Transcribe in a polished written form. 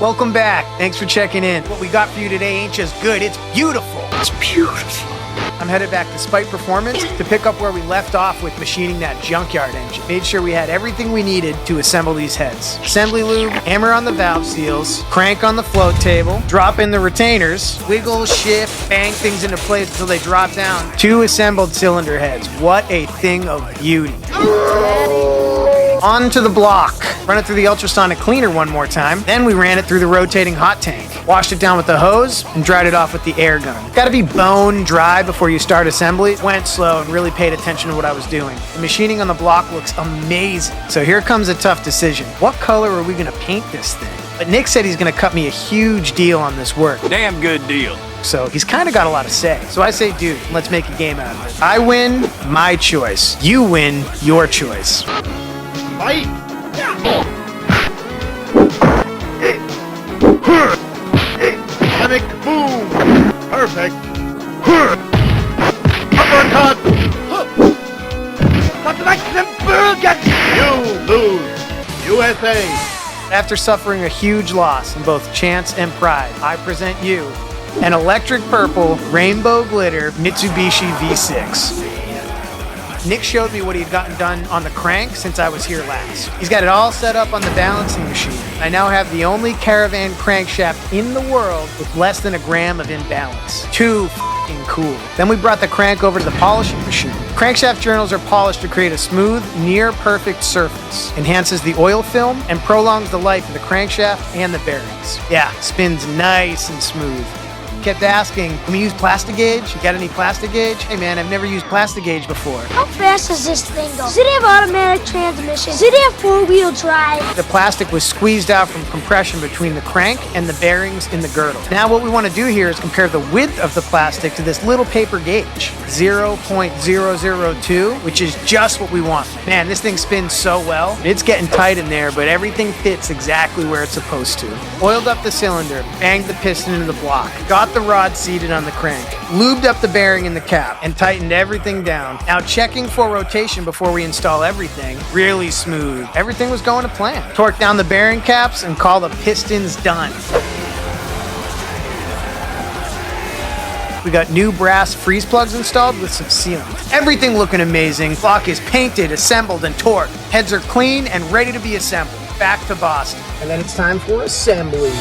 Welcome back. Thanks for checking in. What we got for you today ain't just good, it's beautiful. It's beautiful. I'm headed back to Spike Performance to pick up where we left off with machining that junkyard engine. Made sure we had everything we needed to assemble these heads. Assembly lube, hammer on the valve seals, crank on the float table, drop in the retainers, wiggle, shift, bang things into place until they drop down. 2 assembled cylinder heads. What a thing of beauty. On to the block. Run it through the ultrasonic cleaner one more time. Then we ran it through the rotating hot tank. Washed it down with the hose and dried it off with the air gun. Gotta be bone dry before you start assembly. Went slow and really paid attention to what I was doing. The machining on the block looks amazing. So here comes a tough decision. What color are we gonna paint this thing? But Nick said he's gonna cut me a huge deal on this work. Damn good deal. So he's kind of got a lot to say. So I say, dude, let's make a game out of it. I win, my choice. You win, your choice. Fight! Panic boom! Perfect! Uppercut! You lose! USA! After suffering a huge loss in both chance and pride, I present you an electric purple rainbow glitter Mitsubishi V6. Nick showed me what he had gotten done on the crank since I was here last. He's got it all set up on the balancing machine. I now have the only Caravan crankshaft in the world with less than a gram of imbalance. Too f***ing cool. Then we brought the crank over to the polishing machine. Crankshaft journals are polished to create a smooth, near-perfect surface. Enhances the oil film and prolongs the life of the crankshaft and the bearings. Yeah, spins nice and smooth. Kept asking, can we use plastic gauge? You got any plastic gauge? Hey man, I've never used plastic gauge before. How fast does this thing go? Does it have automatic transmission? Does it have 4-wheel drive? The plastic was squeezed out from compression between the crank and the bearings in the girdle. Now what we want to do here is compare the width of the plastic to this little paper gauge, 0.002, which is just what we want. Man, this thing spins so well. It's getting tight in there, but everything fits exactly where it's supposed to. Oiled up the cylinder, banged the piston into the block, got the rod seated on the crank, lubed up the bearing in the cap, and tightened everything down. Now checking for rotation before we install everything, really smooth. Everything was going to plan. Torque down the bearing caps and call the pistons done. We got new brass freeze plugs installed with some sealant. Everything looking amazing. Block is painted, assembled, and torqued. Heads are clean and ready to be assembled. Back to Boston. And then it's time for assembly.